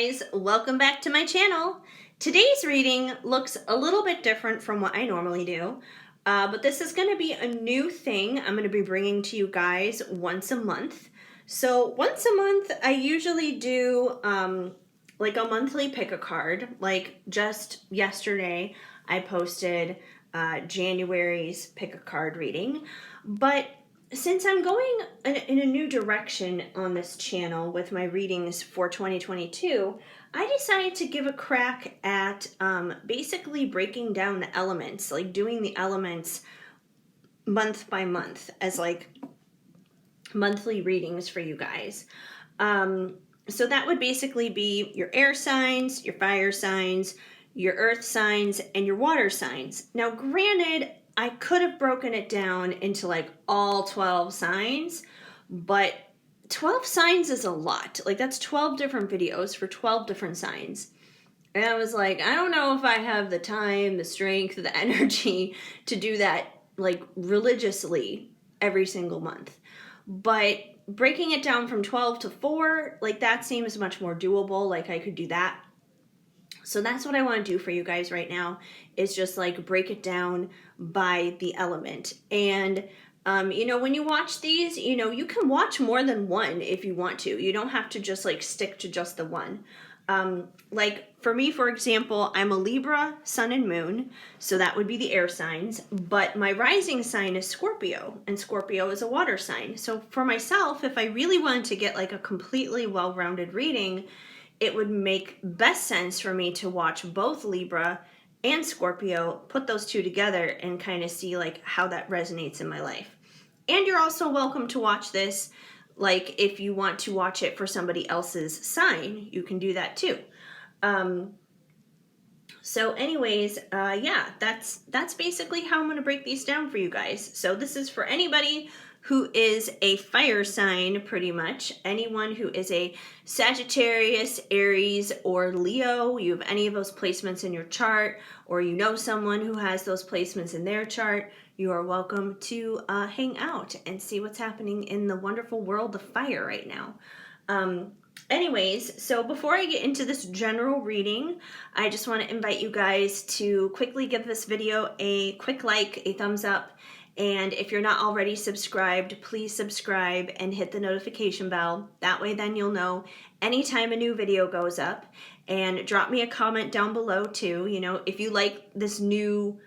guys, welcome back to my channel. Today's reading looks a little bit different from what I normally do, but this is going to be a new thing I'm going to be bringing to you guys once a month. So once a month, I usually do like a monthly pick a card. Like just yesterday, I posted January's pick a card reading, but since I'm going in a new direction on this channel with my readings for 2022, I decided to give a crack at basically breaking down the elements, like doing the elements month by month as like monthly readings for you guys. So that would basically be your air signs, your fire signs, your earth signs, and your water signs. Now, granted, I could have broken it down into like all 12 signs, but 12 signs is a lot. Like that's 12 different videos for 12 different signs. And I was like, I don't know if I have the time, the strength, the energy to do that like religiously every single month. But breaking it down from 12 to 4, like that seems much more doable. Like I could do that. So that's what I want to do for you guys right now, is just like break it down by the element. And when you watch these, you can watch more than one if you want to. You don't have to just like stick to just the one. Like for me, for example, I'm a Libra, Sun and Moon, so that would be the air signs, but my rising sign is Scorpio, and Scorpio is a water sign. So for myself, if I really wanted to get like a completely well-rounded reading, it would make best sense for me to watch both Libra and Scorpio, put those two together and kind of see like how that resonates in my life. And you're also welcome to watch this, like if you want to watch it for somebody else's sign, you can do that too. So anyways, yeah, that's basically how I'm going to break these down for you guys. So this is for anybody who is a fire sign, pretty much. Anyone who is a Sagittarius, Aries, or Leo, you have any of those placements in your chart, or you know someone who has those placements in their chart, you are welcome to hang out and see what's happening in the wonderful world of fire right now. Anyways, so before I get into this general reading, I just want to invite you guys to quickly give this video a quick like, a thumbs up, and if you're not already subscribed, please subscribe and hit the notification bell. That way then you'll know anytime a new video goes up. And drop me a comment down below too, if you like this new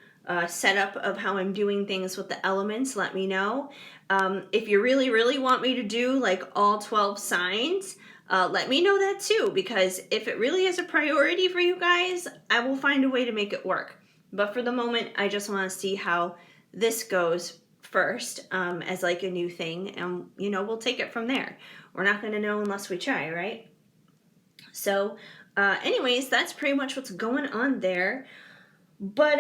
setup of how I'm doing things with the elements, let me know. If you really, really want me to do like all 12 signs, let me know that too, because if it really is a priority for you guys, I will find a way to make it work. But for the moment, I just want to see how this goes first as like a new thing, and we'll take it from there. We're not going to know unless we try, right? So anyways, that's pretty much what's going on there. But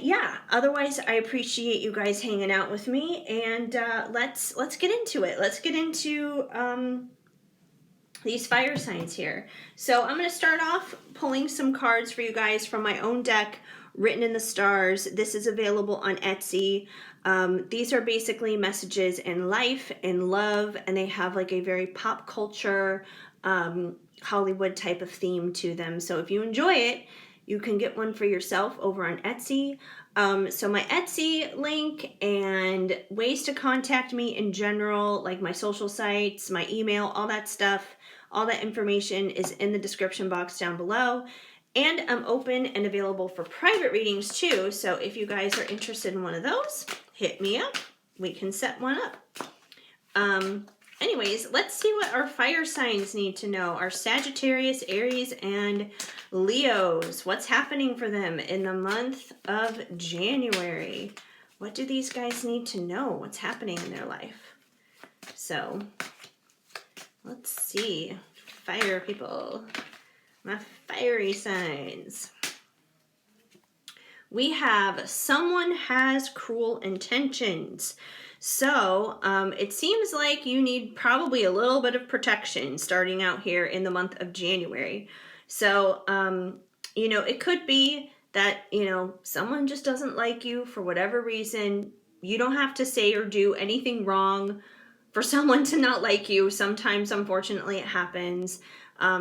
yeah, otherwise I appreciate you guys hanging out with me, and let's get into it. Let's get into these fire signs here. So I'm going to start off pulling some cards for you guys from my own deck, Written in the Stars. This is available on Etsy. These are basically messages in life, in love, and they have like a very pop culture, Hollywood type of theme to them. So if you enjoy it, you can get one for yourself over on Etsy. So my Etsy link and ways to contact me in general, like my social sites, my email, all that stuff, all that information is in the description box down below. And I'm open and available for private readings too. So if you guys are interested in one of those, hit me up. We can set one up. Anyways, let's see what our fire signs need to know. Our Sagittarius, Aries, and Leos. What's happening for them in the month of January? What do these guys need to know? What's happening in their life? So, let's see. Fire people. My fiery signs. We have someone has cruel intentions. So it seems like you need probably a little bit of protection starting out here in the month of January. So, it could be that, someone just doesn't like you for whatever reason. You don't have to say or do anything wrong for someone to not like you. Sometimes, unfortunately, it happens.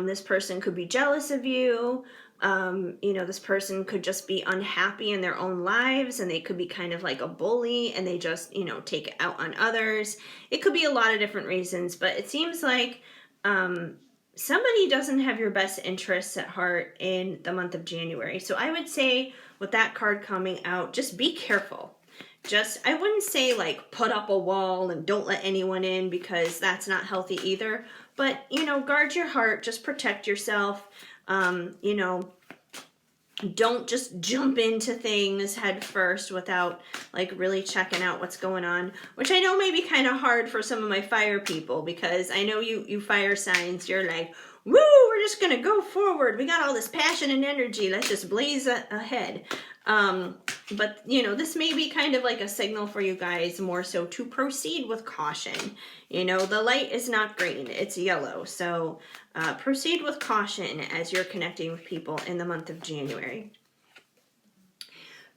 This person could be jealous of you. You know, this person could just be unhappy in their own lives, and they could be kind of like a bully, and they just, you know, take it out on others. It could be a lot of different reasons, but it seems like somebody doesn't have your best interests at heart in the month of January. So I would say with that card coming out, just be careful. Just, I wouldn't say like put up a wall and don't let anyone in, because that's not healthy either. But, you know, guard your heart, just protect yourself. You know, don't just jump into things head first without like really checking out what's going on, which I know may be kind of hard for some of my fire people, because I know you fire signs, you're like, woo, we're just gonna go forward, we got all this passion and energy, let's just blaze ahead. But you know, this may be kind of like a signal for you guys more so to proceed with caution. You know, the light is not green, it's yellow. So proceed with caution as you're connecting with people in the month of January.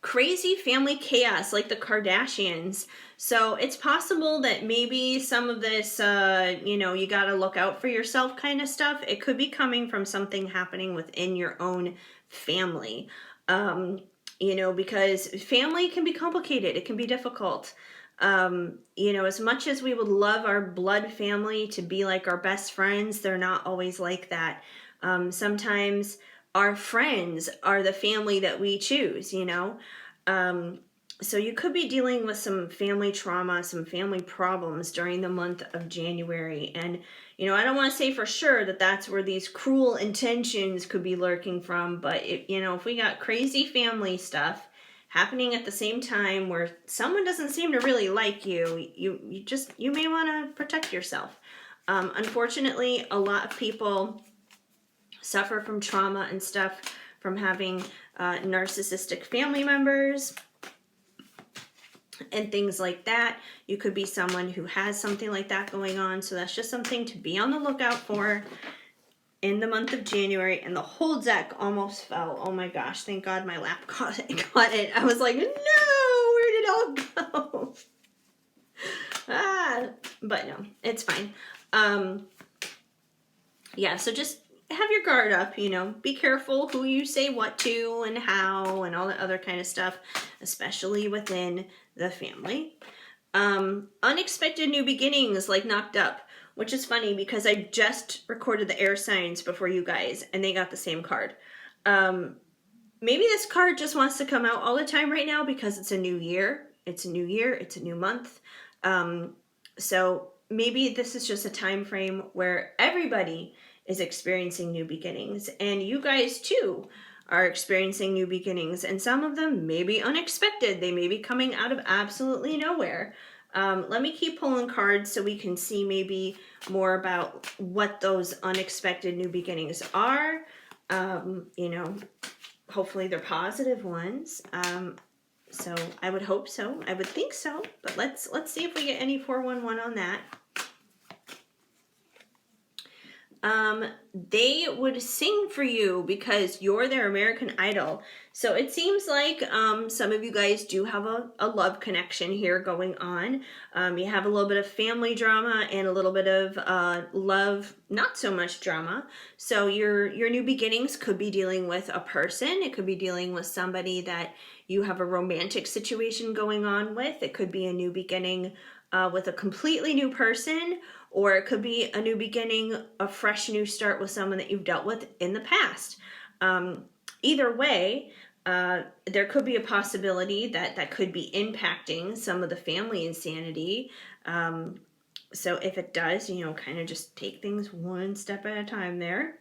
Crazy family chaos like the Kardashians. So it's possible that maybe some of this, you know, you got to look out for yourself kind of stuff. It could be coming from something happening within your own family. You know, because family can be complicated. It can be difficult. You know, as much as we would love our blood family to be like our best friends, they're not always like that. Sometimes our friends are the family that we choose, you know. So you could be dealing with some family trauma, some family problems during the month of January. And, you know, I don't want to say for sure that that's where these cruel intentions could be lurking from. But, you know, if we got crazy family stuff happening at the same time where someone doesn't seem to really like you, you may want to protect yourself. Unfortunately, a lot of people suffer from trauma and stuff from having narcissistic family members and things like that. You could be someone who has something like that going on, so that's just something to be on the lookout for in the month of January. And the whole deck almost fell. Oh my gosh, thank God my lap caught it. I was like, no, where did it all go? But no, it's fine. Yeah, so just have your guard up, you know, be careful who you say what to and how and all that other kind of stuff, especially within the family. Unexpected new beginnings like knocked up, which is funny because I just recorded the air signs before you guys and they got the same card. Maybe this card just wants to come out all the time right now because it's a new year. It's a new year. It's a new month. So maybe this is just a time frame where everybody is experiencing new beginnings, and you guys too are experiencing new beginnings, and some of them may be unexpected. They may be coming out of absolutely nowhere. Let me keep pulling cards so we can see maybe more about what those unexpected new beginnings are. You know, hopefully they're positive ones. So I would hope so. I would think so. But let's see if we get any 411 on that. They would sing for you because you're their American Idol. So it seems like some of you guys do have a love connection here going on. You have a little bit of family drama and a little bit of love, not so much drama. So your new beginnings could be dealing with a person. It could be dealing with somebody that you have a romantic situation going on with. It could be a new beginning with a completely new person, or it could be a new beginning, a fresh new start with someone that you've dealt with in the past. Either way, there could be a possibility that could be impacting some of the family insanity. So if it does, you know, kind of just take things one step at a time there.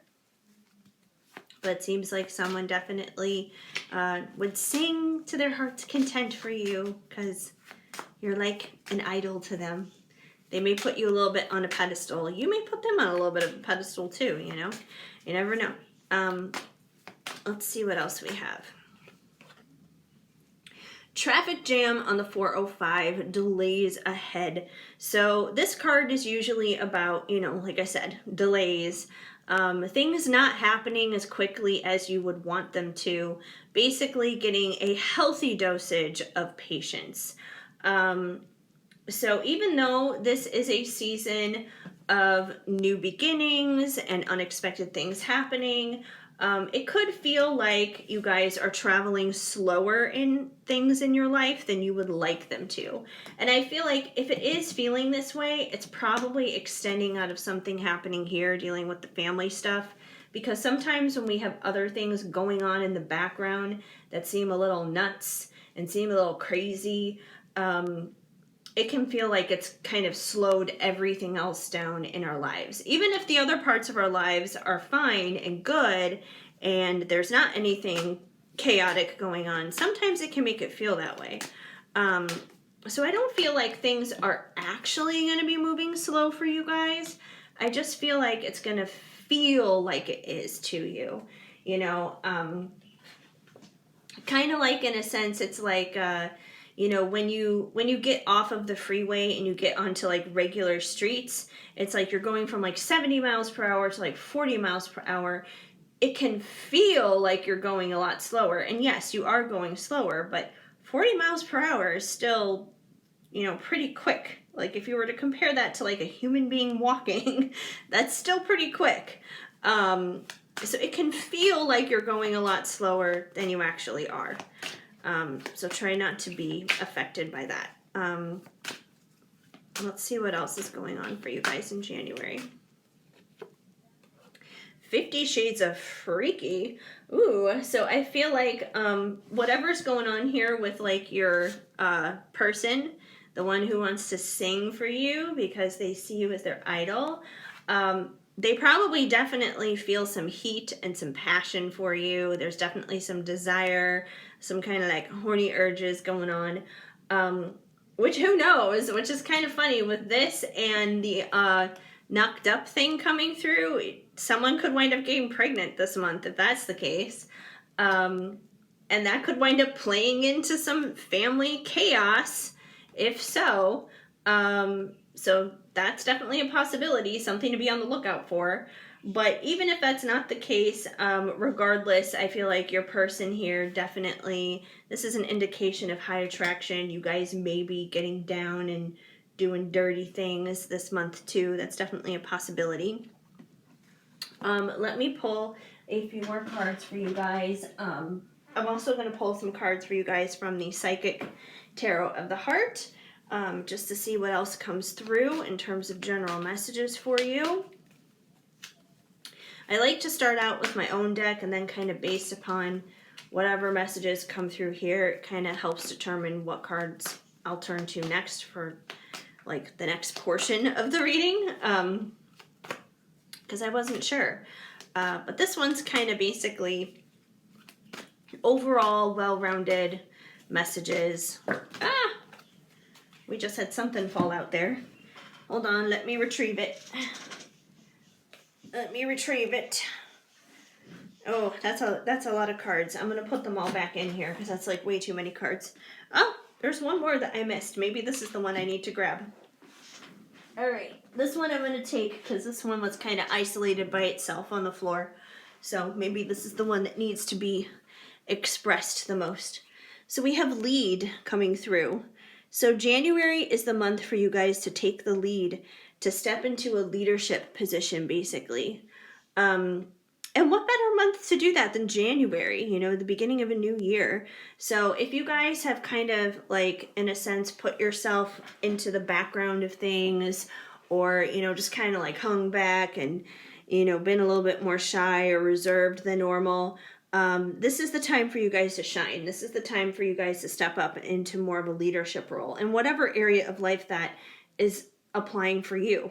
But it seems like someone definitely would sing to their heart's content for you because you're like an idol to them. They may put you a little bit on a pedestal. You may put them on a little bit of a pedestal too, you know. You never know. Let's see what else we have. Traffic jam on the 405, delays ahead. So this card is usually about, you know, like I said, delays. Things not happening as quickly as you would want them to. Basically getting a healthy dosage of patience. So even though this is a season of new beginnings and unexpected things happening, it could feel like you guys are traveling slower in things in your life than you would like them to. And I feel like if it is feeling this way, it's probably extending out of something happening here, dealing with the family stuff. Because sometimes when we have other things going on in the background that seem a little nuts and seem a little crazy, it can feel like it's kind of slowed everything else down in our lives. Even if the other parts of our lives are fine and good and there's not anything chaotic going on, sometimes it can make it feel that way. So I don't feel like things are actually going to be moving slow for you guys. I just feel like it's going to feel like it is to you. You know, kind of like in a sense, it's like, you know, when you get off of the freeway and you get onto like regular streets, it's like you're going from like 70 miles per hour to like 40 miles per hour. It can feel like you're going a lot slower. And yes, you are going slower, but 40 miles per hour is still, you know, pretty quick. Like if you were to compare that to like a human being walking, that's still pretty quick. So it can feel like you're going a lot slower than you actually are. So try not to be affected by that. Let's see what else is going on for you guys in January. 50 Shades of Freaky. Ooh, so I feel like whatever's going on here with like your person, the one who wants to sing for you because they see you as their idol, they probably definitely feel some heat and some passion for you. There's definitely some desire, some kind of like horny urges going on, which who knows, which is kind of funny with this and the knocked up thing coming through. Someone could wind up getting pregnant this month if that's the case. And that could wind up playing into some family chaos if so. So that's definitely a possibility, something to be on the lookout for. But even if that's not the case, regardless, I feel like your person here definitely, this is an indication of high attraction. You guys may be getting down and doing dirty things this month too. That's definitely a possibility. Let me pull a few more cards for you guys. I'm also going to pull some cards for you guys from the Psychic Tarot of the Heart, just to see what else comes through in terms of general messages for you. I like to start out with my own deck and then kind of based upon whatever messages come through here, it kind of helps determine what cards I'll turn to next for like the next portion of the reading, because I wasn't sure. But this one's kind of basically overall well-rounded messages. We just had something fall out there. Hold on, let me retrieve it. Let me retrieve it. Oh, that's a lot of cards. I'm going to put them all back in here because that's like way too many cards. Oh, there's one more that I missed. Maybe this is the one I need to grab. All right, this one I'm going to take because this one was kind of isolated by itself on the floor. So maybe this is the one that needs to be expressed the most. So we have lead coming through. So January is the month for you guys to take the lead, to step into a leadership position, basically. And what better month to do that than January, you know, the beginning of a new year. So if you guys have kind of like, in a sense, put yourself into the background of things, or, you know, just kind of like hung back and, you know, been a little bit more shy or reserved than normal, this is the time for you guys to shine. This is the time for you guys to step up into more of a leadership role in whatever area of life that is applying for you.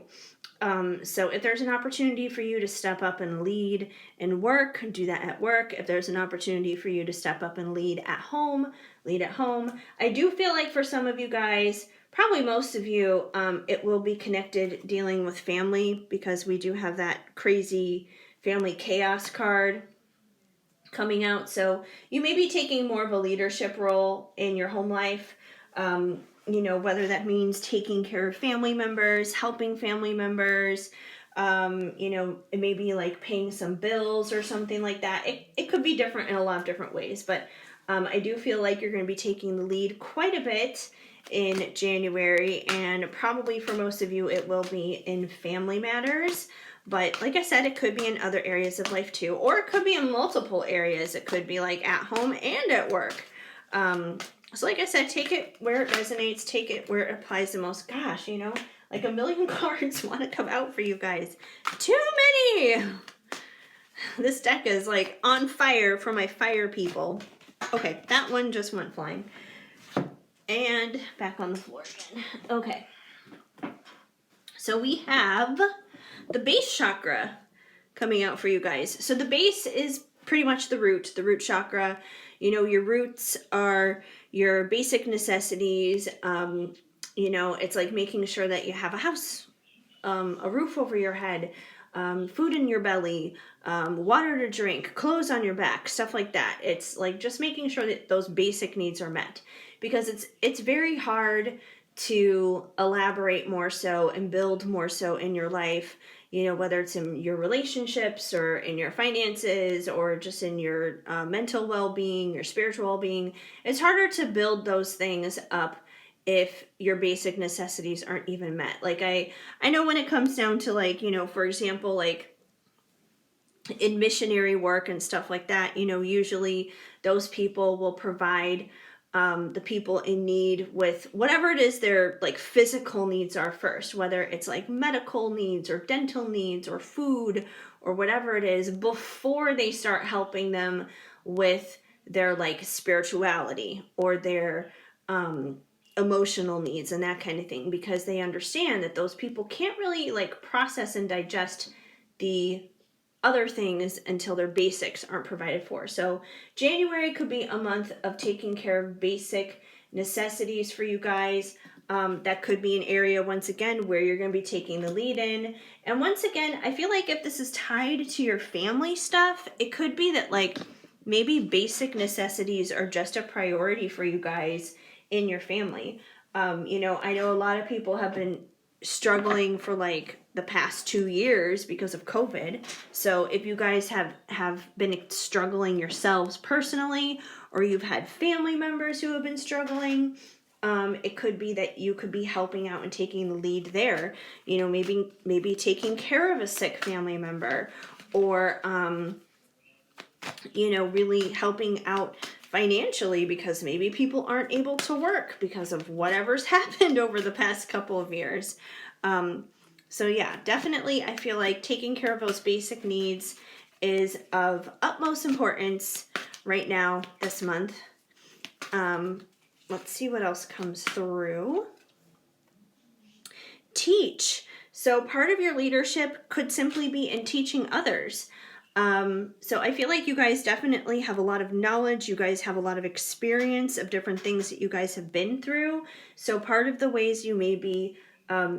So if there's an opportunity for you to step up and lead in work, do that at work. If there's an opportunity for you to step up and lead at home, lead at home. I do feel like for some of you guys, probably most of you, it will be connected dealing with family, because we do have that crazy family chaos card coming out. So you may be taking more of a leadership role in your home life, you know, whether that means taking care of family members, helping family members, you know, it may be like paying some bills or something like that. It could be different in a lot of different ways, but I do feel like you're going to be taking the lead quite a bit in January, and probably for most of you it will be in family matters. But like I said, it could be in other areas of life too, or it could be in multiple areas. It could be like at home and at work. So like I said, take it where it resonates, take it where it applies the most. Gosh, you know, like a million cards want to come out for you guys. Too many! This deck is like on fire for my fire people. Okay, that one just went flying. And back on the floor again. Okay. So we have the base chakra coming out for you guys. So the base is pretty much the root chakra. You know, your roots are your basic necessities. You know, it's like making sure that you have a house, a roof over your head, food in your belly, water to drink, clothes on your back, stuff like that. It's like just making sure that those basic needs are met, because it's very hard to elaborate more so and build more so in your life, you know, whether it's in your relationships or in your finances or just in your mental well-being, your spiritual well-being. It's harder to build those things up if your basic necessities aren't even met. Like I know when it comes down to, like, you know, for example, like in missionary work and stuff like that, you know, usually those people will provide the people in need with whatever it is their like physical needs are first, whether it's like medical needs or dental needs or food or whatever it is, before they start helping them with their like spirituality or their emotional needs and that kind of thing, because they understand that those people can't really like process and digest the other things until their basics aren't provided for. So January could be a month of taking care of basic necessities for you guys. That could be an area, once again, where you're going to be taking the lead in. And once again, I feel like if this is tied to your family stuff, it could be that like maybe basic necessities are just a priority for you guys in your family. You know, I know a lot of people have been struggling for like the past 2 years because of COVID. So if you guys have been struggling yourselves personally, or you've had family members who have been struggling, it could be that you could be helping out and taking the lead there. You know, maybe taking care of a sick family member, or you know, really helping out financially, because maybe people aren't able to work because of whatever's happened over the past couple of years. So yeah, definitely I feel like taking care of those basic needs is of utmost importance right now this month. Let's see what else comes through. Teach. So part of your leadership could simply be in teaching others. So I feel like you guys definitely have a lot of knowledge. You guys have a lot of experience of different things that you guys have been through. So part of the ways you may be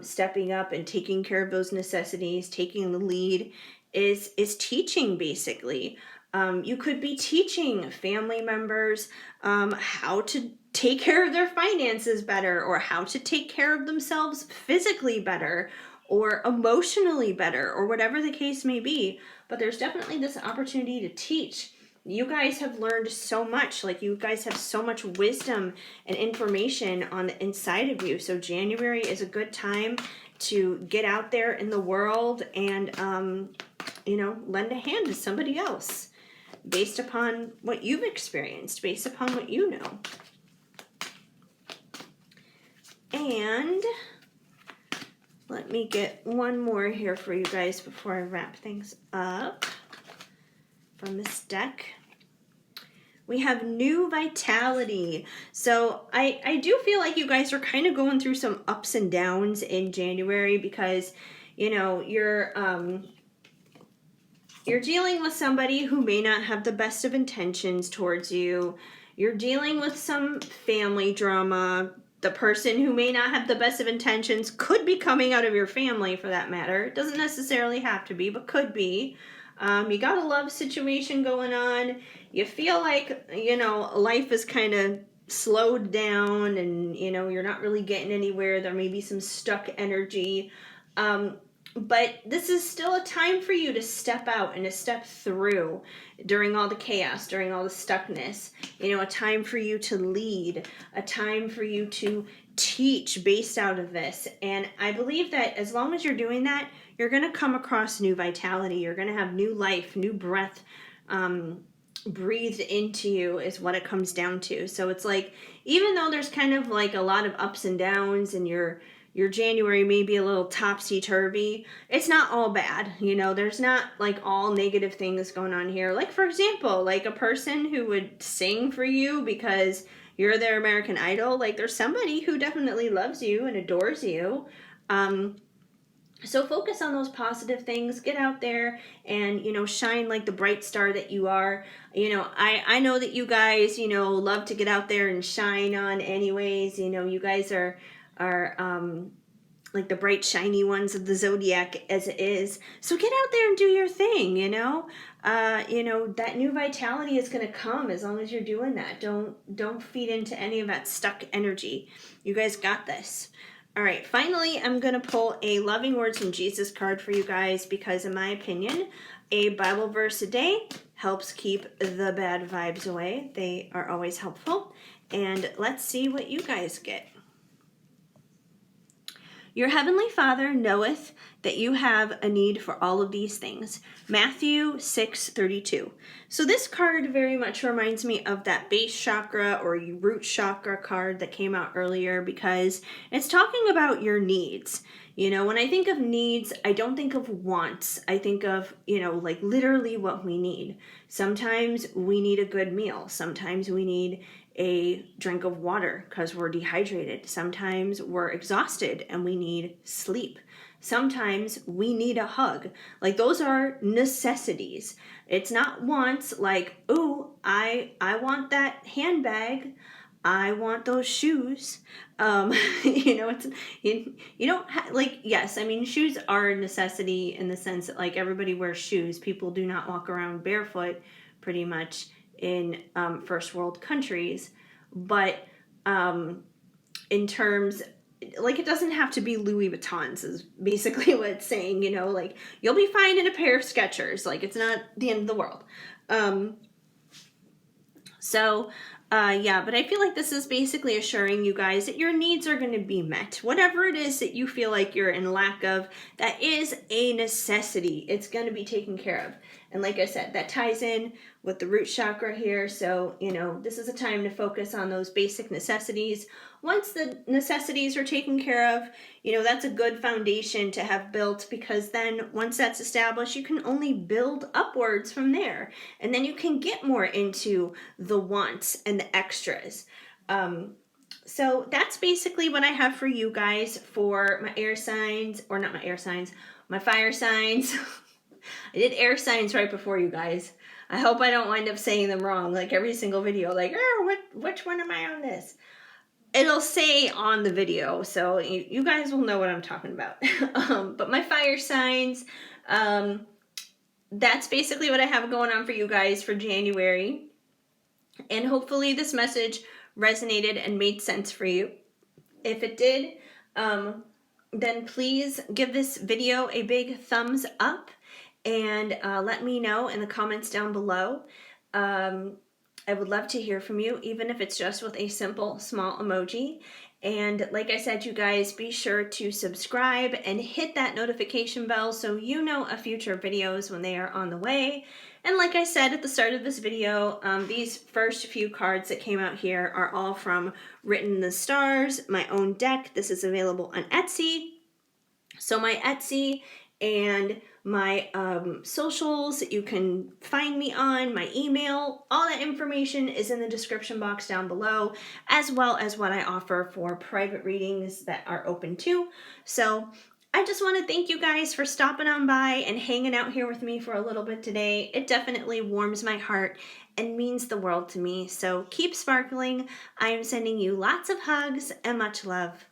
stepping up and taking care of those necessities, taking the lead, is teaching, basically. You could be teaching family members how to take care of their finances better, or how to take care of themselves physically better, or emotionally better, or whatever the case may be. But there's definitely this opportunity to teach. You guys have learned so much. Like, you guys have so much wisdom and information on the inside of you. So January is a good time to get out there in the world and, you know, lend a hand to somebody else based upon what you've experienced, based upon what you know. And let me get one more here for you guys before I wrap things up from this deck. We have new vitality. So I do feel like you guys are kind of going through some ups and downs in January, because, you know, you're dealing with somebody who may not have the best of intentions towards you. You're dealing with some family drama. The person who may not have the best of intentions could be coming out of your family, for that matter. It doesn't necessarily have to be, but could be. You got a love situation going on. You feel like, you know, life is kind of slowed down and, you know, you're not really getting anywhere. There may be some stuck energy. But this is still a time for you to step out and to step through during all the chaos, during all the stuckness. You know, a time for you to lead, a time for you to teach based out of this. And I believe that as long as you're doing that, you're going to come across new vitality. You're going to have new life, new breath breathed into you is what it comes down to. So it's like, even though there's kind of like a lot of ups and downs and your January may be a little topsy-turvy, it's not all bad. You know, there's not like all negative things going on here. Like, for example, like a person who would sing for you because you're their American Idol, like there's somebody who definitely loves you and adores you. So focus on those positive things. Get out there and, you know, shine like the bright star that you are. You know, I know that you guys, you know, love to get out there and shine on anyways. You know, you guys are like the bright shiny ones of the zodiac as it is. So get out there and do your thing, you know. You know, that new vitality is going to come as long as you're doing that. Don't feed into any of that stuck energy. You guys got this. All right, finally, I'm going to pull a Loving Words from Jesus card for you guys because, in my opinion, a Bible verse a day helps keep the bad vibes away. They are always helpful. And let's see what you guys get. Your heavenly Father knoweth that you have a need for all of these things. Matthew 6:32. So this card very much reminds me of that base chakra or root chakra card that came out earlier because it's talking about your needs. You know, when I think of needs, I don't think of wants. I think of, you know, like literally what we need. Sometimes we need a good meal. Sometimes we need a drink of water because we're dehydrated. Sometimes we're exhausted and we need sleep. Sometimes we need a hug. Like those are necessities. It's not wants like, oh, I want that handbag. I want those shoes. You know, it's you don't like, yes, I mean, shoes are a necessity in the sense that like everybody wears shoes. People do not walk around barefoot pretty much in first world countries, but in terms, like, it doesn't have to be Louis Vuittons is basically what it's saying, you know, like you'll be fine in a pair of Skechers, like it's not the end of the world. Yeah, but I feel like this is basically assuring you guys that your needs are going to be met. Whatever it is that you feel like you're in lack of, that is a necessity. It's going to be taken care of. And like I said, that ties in with the root chakra here. So, you know, this is a time to focus on those basic necessities. Once the necessities are taken care of, you know, that's a good foundation to have built because then once that's established, you can only build upwards from there. And then you can get more into the wants and the extras. So that's basically what I have for you guys for my air signs, or not my air signs, my fire signs. I did air signs right before you guys. I hope I don't wind up saying them wrong like every single video. Like, oh, which one am I on this? It'll say on the video, so you guys will know what I'm talking about. But my fire signs, that's basically what I have going on for you guys for January. And hopefully this message resonated and made sense for you. If it did, then please give this video a big thumbs up and let me know in the comments down below. I would love to hear from you, even if it's just with a simple small emoji. And like I said, you guys, be sure to subscribe and hit that notification bell so you know of future videos when they are on the way. And like I said at the start of this video, these first few cards that came out here are all from Written in the Stars, my own deck. This is available on Etsy. So my Etsy and my socials that you can find me on, my email, all that information is in the description box down below, as well as what I offer for private readings that are open too. So I just want to thank you guys for stopping on by and hanging out here with me for a little bit today. It definitely warms my heart and means the world to me. So keep sparkling. I am sending you lots of hugs and much love.